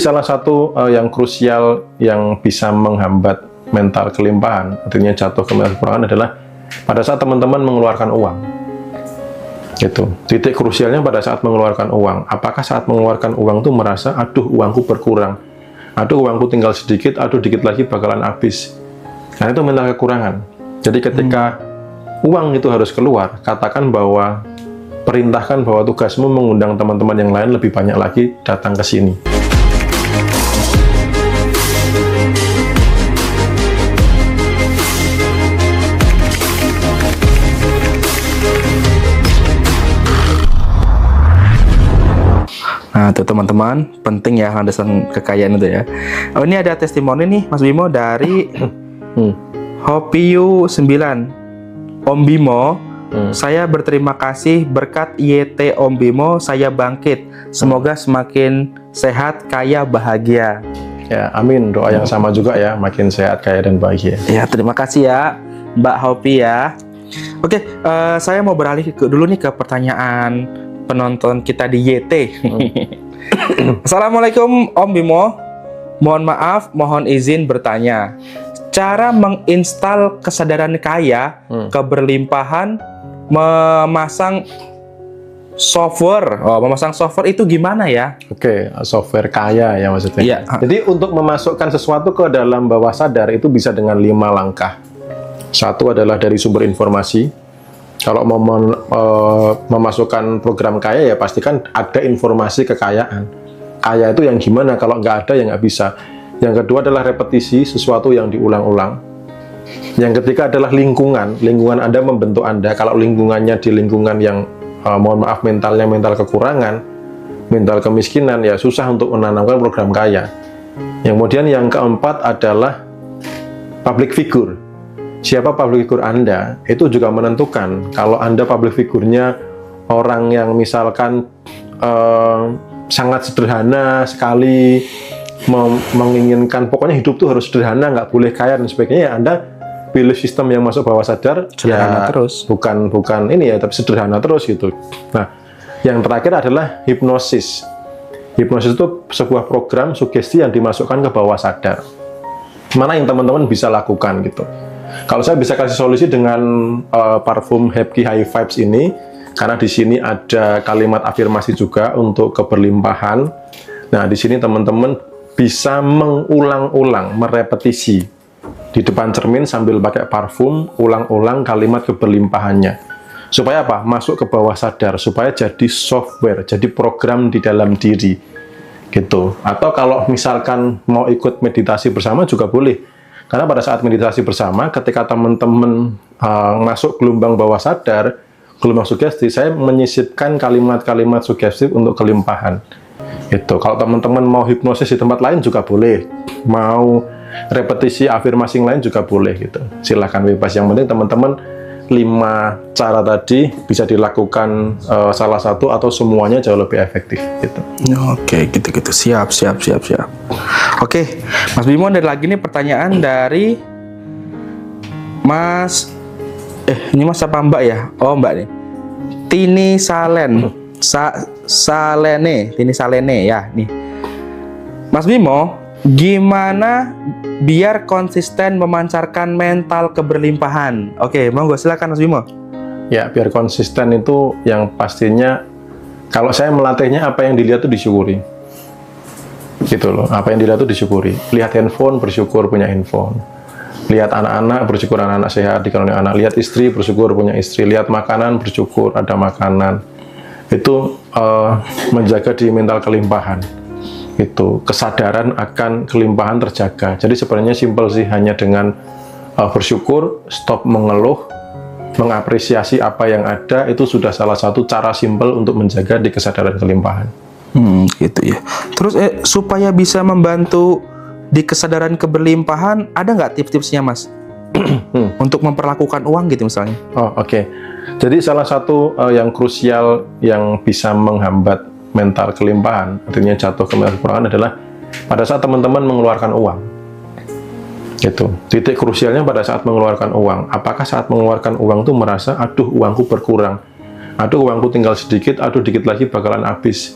Salah satu yang krusial yang bisa menghambat mental kelimpahan, artinya jatuh ke mental kekurangan, adalah pada saat teman-teman mengeluarkan uang. Gitu. Titik krusialnya pada saat mengeluarkan uang. Apakah saat mengeluarkan uang tuh merasa, aduh uangku berkurang, aduh uangku tinggal sedikit, aduh dikit lagi bakalan habis. Nah itu mental kekurangan. Jadi ketika uang itu harus keluar, katakan bahwa, perintahkan bahwa tugasmu mengundang teman-teman yang lain lebih banyak lagi datang ke sini. Nah, tuh teman-teman, penting ya landasan kekayaan itu ya. Oh, ini ada testimoni nih, Mas Bimo dari Hopiu 9. Om Bimo, saya berterima kasih berkat YT Om Bimo, saya bangkit. Semoga semakin sehat, kaya, bahagia. Ya, amin. Doa yang sama juga ya, makin sehat, kaya, dan bahagia. Ya, terima kasih ya, Mbak Hopi ya. Oke, saya mau beralih dulu nih ke pertanyaan penonton kita di YT. Assalamualaikum Om Bimo. Mohon maaf, mohon izin bertanya. Cara menginstal kesadaran kaya, keberlimpahan, memasang software. Memasang software itu gimana ya? Oke, software kaya ya maksudnya. Iya. Jadi untuk memasukkan sesuatu ke dalam bawah sadar itu bisa dengan 5 langkah. Satu adalah dari sumber informasi. Kalau mau memasukkan program kaya ya pastikan ada informasi kekayaan. Kaya itu yang gimana? Kalau nggak ada ya nggak bisa. Yang kedua adalah repetisi, sesuatu yang diulang-ulang. Yang ketiga adalah lingkungan. Lingkungan Anda membentuk Anda. Kalau lingkungannya di lingkungan yang mohon maaf mentalnya mental kekurangan, mental kemiskinan, ya susah untuk menanamkan program kaya. Yang kemudian yang keempat adalah public figure. Siapa public figure Anda, itu juga menentukan. Kalau Anda public figure-nya orang yang misalkan sangat sederhana sekali, menginginkan, pokoknya hidup tuh harus sederhana, nggak boleh kaya dan sebagainya, ya Anda pilih sistem yang masuk bawah sadar, sederhana ya, terus. Bukan ini ya, tapi sederhana terus gitu. Nah, yang terakhir adalah hipnosis. Hipnosis itu sebuah program sugesti yang dimasukkan ke bawah sadar. Mana yang teman-teman bisa lakukan gitu. Kalau saya bisa kasih solusi dengan parfum Happy High Vibes ini, karena di sini ada kalimat afirmasi juga untuk keberlimpahan. Nah, di sini teman-teman bisa mengulang-ulang, merepetisi di depan cermin sambil pakai parfum, ulang-ulang kalimat keberlimpahannya. Supaya apa? Masuk ke bawah sadar, supaya jadi software, jadi program di dalam diri. Gitu. Atau kalau misalkan mau ikut meditasi bersama juga boleh. Karena pada saat meditasi bersama, ketika teman-teman masuk gelombang bawah sadar, gelombang sugesti, saya menyisipkan kalimat-kalimat sugestif untuk kelimpahan. Itu. Kalau teman-teman mau hipnosis di tempat lain juga boleh, mau repetisi afirmasi yang lain juga boleh gitu. Silahkan bebas. Yang penting teman-teman 5 cara tadi bisa dilakukan salah satu atau semuanya jauh lebih efektif gitu. Oke, gitu-gitu. Siap. Oke, Mas Bimo, ada lagi nih pertanyaan dari Mas ini Mas apa Mbak ya? Oh, Mbak nih. Tini Salen. Tini Salene ya, nih. Mas Bimo, gimana biar konsisten memancarkan mental keberlimpahan? Oke, monggo silakan Mas Bimo. Ya, biar konsisten itu yang pastinya, kalau saya melatihnya apa yang dilihat itu disyukuri. Gitu loh, apa yang dilihat itu disyukuri. Lihat handphone, bersyukur punya handphone. Lihat anak-anak, bersyukur anak-anak sehat dikaruniai anak. Lihat istri, bersyukur punya istri. Lihat makanan, bersyukur ada makanan. Itu menjaga di mental kelimpahan. Itu kesadaran akan kelimpahan terjaga. Jadi sebenarnya simpel sih, hanya dengan bersyukur, stop mengeluh, mengapresiasi apa yang ada, itu sudah salah satu cara simpel untuk menjaga di kesadaran kelimpahan. Gitu ya. Terus supaya bisa membantu di kesadaran keberlimpahan, ada nggak tips-tipsnya Mas? Untuk memperlakukan uang gitu misalnya. Oh, oke. Jadi salah satu yang krusial yang bisa menghambat mental kelimpahan, artinya jatuh ke mental kekurangan, adalah pada saat teman-teman mengeluarkan uang. Gitu. Titik krusialnya pada saat mengeluarkan uang. Apakah saat mengeluarkan uang tuh merasa, aduh uangku berkurang, aduh uangku tinggal sedikit, aduh dikit lagi bakalan habis.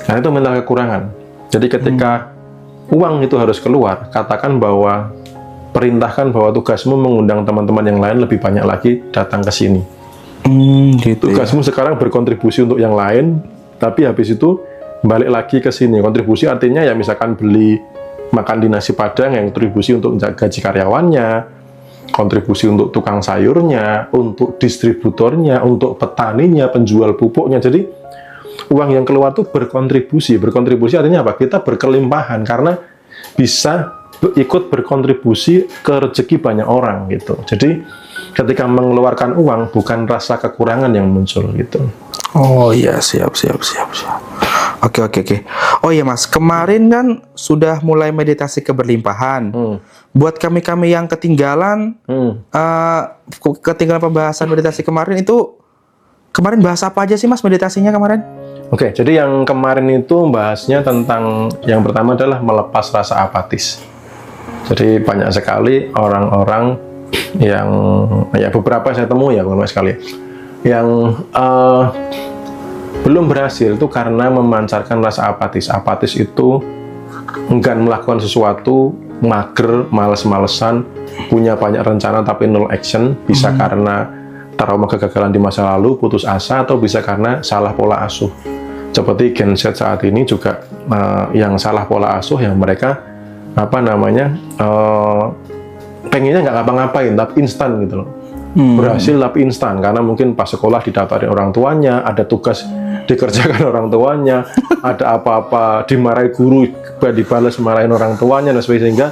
Nah, itu mental kekurangan. Jadi ketika uang itu harus keluar, katakan bahwa perintahkan bahwa tugasmu mengundang teman-teman yang lain lebih banyak lagi datang ke sini. Gitu. Tugasmu sekarang berkontribusi untuk yang lain, tapi habis itu balik lagi ke sini. Kontribusi artinya ya misalkan beli makan di nasi padang, yang kontribusi untuk gaji karyawannya, kontribusi untuk tukang sayurnya, untuk distributornya, untuk petaninya, penjual pupuknya. Jadi uang yang keluar tuh berkontribusi. Berkontribusi artinya apa? Kita berkelimpahan karena bisa ikut berkontribusi ke rezeki banyak orang gitu. Jadi ketika mengeluarkan uang bukan rasa kekurangan yang muncul gitu. Oh iya, siap. Oke. Oh iya Mas, kemarin kan sudah mulai meditasi keberlimpahan. Buat kami yang ketinggalan, ketinggalan pembahasan meditasi kemarin itu, kemarin bahas apa aja sih Mas meditasinya kemarin? Oke, jadi yang kemarin itu bahasnya tentang yang pertama adalah melepas rasa apatis. Jadi banyak sekali orang-orang yang ya beberapa saya temui ya banyak sekali yang belum berhasil itu karena memancarkan rasa apatis. Apatis itu enggan melakukan sesuatu, mager, males-malesan, punya banyak rencana tapi nol action. Bisa karena trauma kegagalan di masa lalu, putus asa, atau bisa karena salah pola asuh. Seperti Gen Z saat ini juga yang salah pola asuh, yang mereka pengennya nggak ngapa-ngapain tapi instan gitu loh. Berhasil tapi instan karena mungkin pas sekolah didaftarin orang tuanya, ada tugas dikerjakan orang tuanya, ada apa-apa dimarahi guru, dibalas marahin orang tuanya dan sebagainya, sehingga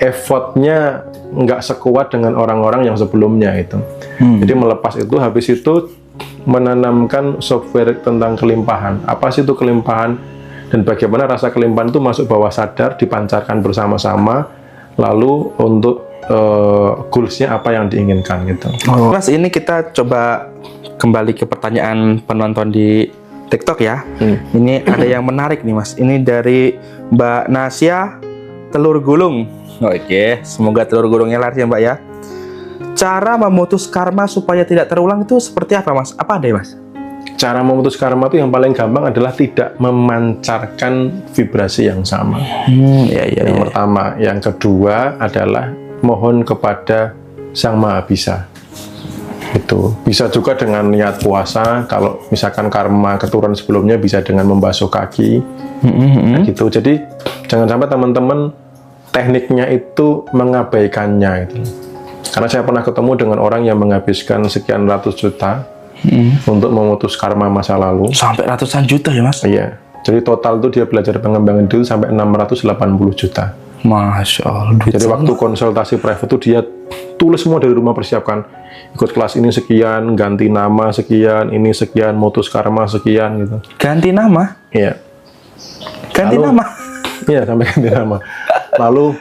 effortnya nggak sekuat dengan orang-orang yang sebelumnya itu. Jadi melepas itu, habis itu menanamkan software tentang kelimpahan. Apa sih itu kelimpahan? Dan bagaimana rasa kelimpahan itu masuk bawah sadar, dipancarkan bersama-sama, lalu untuk goals-nya apa yang diinginkan gitu. Mas, ini kita coba kembali ke pertanyaan penonton di TikTok ya. Ini ada yang menarik nih Mas. Ini dari Mbak Nasya Telur Gulung. Oke, semoga telur gulungnya laris ya Mbak ya. Cara memutus karma supaya tidak terulang itu seperti apa Mas? Apa ada ya Mas? Cara memutus karma itu yang paling gampang adalah tidak memancarkan vibrasi yang sama. Yang pertama. Yang kedua adalah mohon kepada Sang Maha Bisa. Itu bisa juga dengan niat puasa. Kalau misalkan karma keturunan sebelumnya, bisa dengan membasuh kaki. Gitu. Jadi jangan sampai teman-teman tekniknya itu mengabaikannya gitu. Karena saya pernah ketemu dengan orang yang menghabiskan sekian ratus juta untuk memutus karma masa lalu. Sampai ratusan juta ya Mas? Iya. Jadi total itu dia belajar pengembangan diri sampai 680 juta. Masya Allah. Jadi waktu konsultasi private itu dia tulis semua dari rumah, persiapkan ikut kelas ini sekian, ganti nama sekian, ini sekian, mutus karma sekian gitu. Ganti nama? Iya. Ganti nama? Iya, sampai ganti nama. Lalu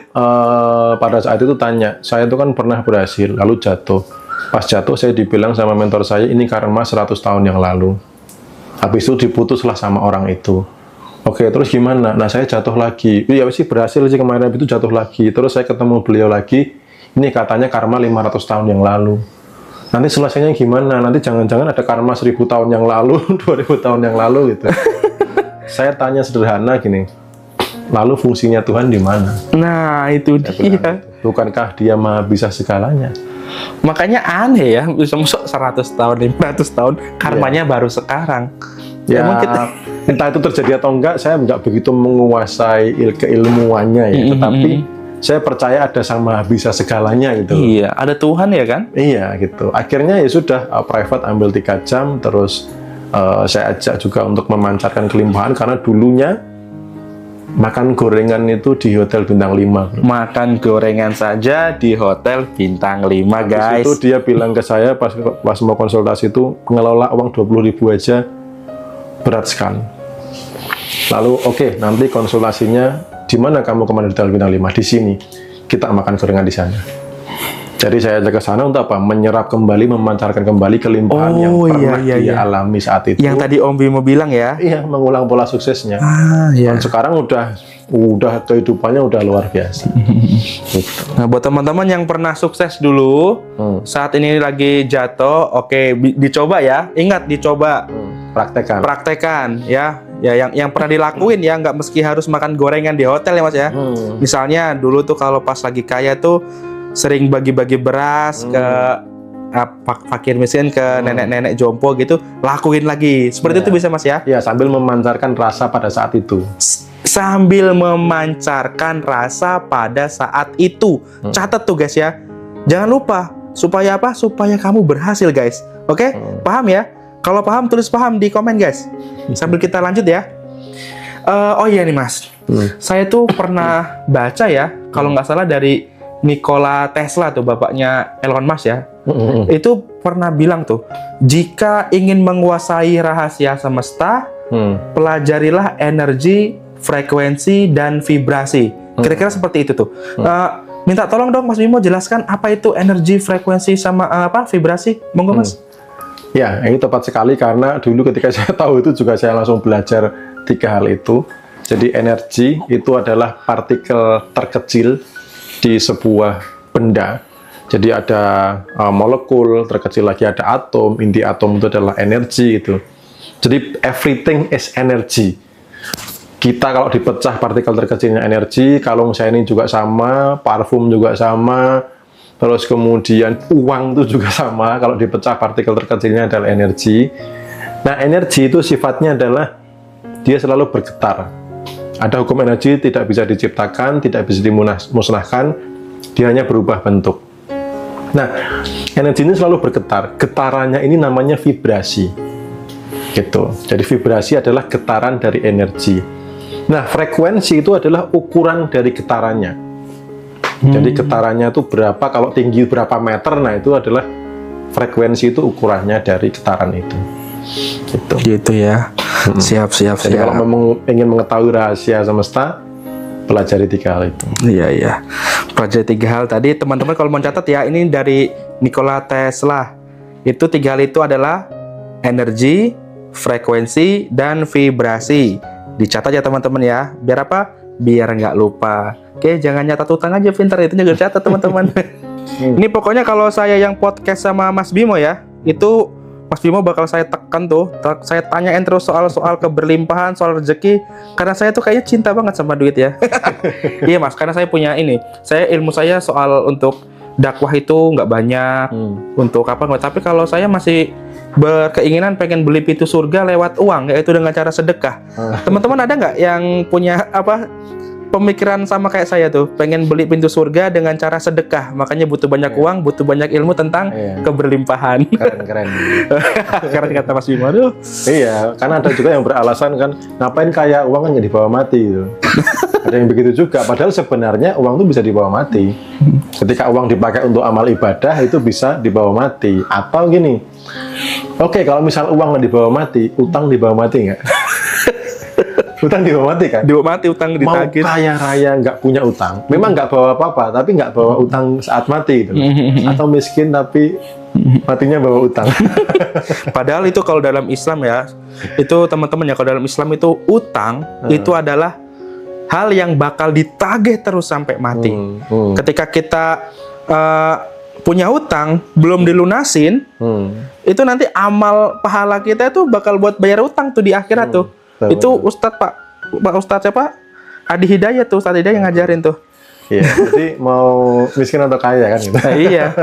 pada saat itu tanya, saya itu kan pernah berhasil, lalu jatuh. Pas jatuh saya dibilang sama mentor saya, ini karma 100 tahun yang lalu. Habis itu diputuslah sama orang itu. Oke, terus gimana? Nah, saya jatuh lagi. Ya sih berhasil sih kemarin, itu jatuh lagi. Terus saya ketemu beliau lagi, ini katanya karma 500 tahun yang lalu. Nanti selesainya gimana? Nanti jangan-jangan ada karma 1000 tahun yang lalu, 2000 tahun yang lalu gitu. Saya tanya sederhana gini, lalu fungsinya Tuhan di mana? Nah, itu dia. Bukankah Dia Maha Bisa segalanya? Makanya aneh ya, bisa masuk 100 tahun, 500 tahun, karmanya baru sekarang. Ya, entah itu terjadi atau enggak, saya enggak begitu menguasai keilmuannya ya, tetapi saya percaya ada Sang Maha Bisa segalanya gitu. Iya, ada Tuhan ya kan? Iya gitu. Akhirnya ya sudah, private ambil 3 jam, terus saya ajak juga untuk memancarkan kelimpahan, karena dulunya makan gorengan itu di hotel bintang 5. Makan gorengan saja di hotel bintang 5 guys. Itu dia bilang ke saya pas mau konsultasi itu, ngelola uang 20.000 aja berat sekali. Lalu oke, nanti konsultasinya di mana kamu kemarin di hotel bintang 5? Di sini. Kita makan gorengan di sana. Jadi saya ajak ke sana untuk apa? Menyerap kembali, memancarkan kembali kelimpahan yang pernah dia alami saat itu. Yang tadi Om Bimo bilang ya? Iya, mengulang pola suksesnya. Dan sekarang udah kehidupannya udah luar biasa. Gitu. Nah, buat teman-teman yang pernah sukses dulu, saat ini lagi jatuh, oke, dicoba ya. Ingat, dicoba. Praktekan Ya. Ya yang pernah dilakuin ya, nggak meski harus makan gorengan di hotel ya Mas ya. Misalnya dulu tuh kalau pas lagi kaya tuh sering bagi-bagi beras ke fakir miskin, ke nenek-nenek jompo gitu, lakuin lagi. Seperti itu bisa Mas ya? Ya, sambil memancarkan rasa pada saat itu. Sambil memancarkan rasa pada saat itu. Catat tuh guys ya. Jangan lupa, supaya apa? Supaya kamu berhasil guys. Oke? Paham ya? Kalau paham, tulis paham di komen guys. Sambil kita lanjut ya. Oh iya nih Mas, saya tuh pernah baca ya, kalau nggak salah dari Nikola Tesla tuh, bapaknya Elon Musk ya. Itu pernah bilang tuh, jika ingin menguasai rahasia semesta, pelajarilah energi, frekuensi, dan vibrasi. Kira-kira seperti itu tuh. Minta tolong dong Mas Bimo jelaskan apa itu energi, frekuensi, sama vibrasi. Monggo Mas. Ya, ini tepat sekali karena dulu ketika saya tahu itu juga saya langsung belajar 3 hal itu. Jadi energi itu adalah partikel terkecil di sebuah benda. Jadi ada molekul, terkecil lagi ada atom, inti atom itu adalah energi itu. Jadi everything is energy. Kita kalau dipecah partikel terkecilnya energi, kalung saya ini juga sama, parfum juga sama, terus kemudian uang itu juga sama, kalau dipecah partikel terkecilnya adalah energi. Nah, energi itu sifatnya adalah dia selalu bergetar. Ada hukum energi tidak bisa diciptakan, tidak bisa dimusnahkan, dia hanya berubah bentuk. Nah, energi ini selalu bergetar. Getarannya ini namanya vibrasi. Gitu. Jadi vibrasi adalah getaran dari energi. Nah, frekuensi itu adalah ukuran dari getarannya. Jadi getarannya itu berapa, kalau tinggi berapa meter, nah itu adalah frekuensi, itu ukurannya dari getaran itu. Gitu ya. Siap. Jadi kalau memang ingin mengetahui rahasia semesta, pelajari 3 hal itu. Iya. Pelajari 3 hal tadi, teman-teman kalau mau catat ya, ini dari Nikola Tesla. Itu 3 hal itu adalah energi, frekuensi, dan vibrasi. Dicatat ya teman-teman ya. Biar apa? Biar nggak lupa. Oke, jangan nyatat utang aja, pintar itu juga catat teman-teman. Ini pokoknya kalau saya yang podcast sama Mas Bimo ya, itu Mas Bimo bakal saya tekan tuh, saya tanyain terus soal-soal keberlimpahan, soal rezeki, karena saya tuh kayaknya cinta banget sama duit ya. Iya Mas, karena saya punya ilmu saya soal untuk dakwah itu nggak banyak, untuk apa nggak. Tapi kalau saya masih berkeinginan pengen beli pintu surga lewat uang, yaitu dengan cara sedekah. Teman-teman ada nggak yang punya pemikiran sama kayak saya tuh, pengen beli pintu surga dengan cara sedekah, makanya butuh banyak uang, butuh banyak ilmu tentang keberlimpahan. Keren. Keren kata Mas Bimo. Aduh. Iya, karena ada juga yang beralasan kan, ngapain kaya, uang kan nggak dibawa mati gitu. Ada yang begitu juga, padahal sebenarnya uang itu bisa dibawa mati. Ketika uang dipakai untuk amal ibadah, itu bisa dibawa mati. Atau gini, oke, kalau misal uang nggak dibawa mati, utang dibawa mati nggak? Utang dibawa mati kan? Dibawa mati, utang ditagih. Mau kaya raya nggak punya utang, memang nggak bawa apa-apa, tapi nggak bawa utang saat mati gitu. Atau miskin tapi matinya bawa utang. Padahal itu kalau dalam Islam ya, itu teman-teman ya, kalau dalam Islam itu utang itu adalah hal yang bakal ditagih terus sampai mati. Ketika kita punya utang belum dilunasin, itu nanti amal pahala kita itu bakal buat bayar utang tuh di akhirat tuh. Itu Ustadz siapa? Adi Hidayat tuh, Ustadz Hidayat yang ngajarin tuh. Iya, jadi mau miskin atau kaya kan gitu. Iya.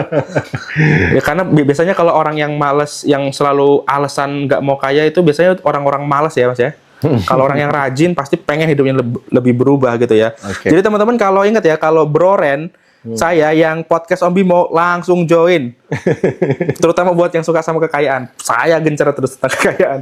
Ya karena biasanya kalau orang yang males, yang selalu alasan nggak mau kaya itu biasanya orang-orang males ya Mas ya. Kalau orang yang rajin pasti pengen hidupnya lebih berubah gitu ya. Jadi teman-teman kalau ingat ya, kalau Bro Ren, saya yang podcast Om Bimo langsung join. Terutama buat yang suka sama kekayaan. Saya gencar terus tentang kekayaan.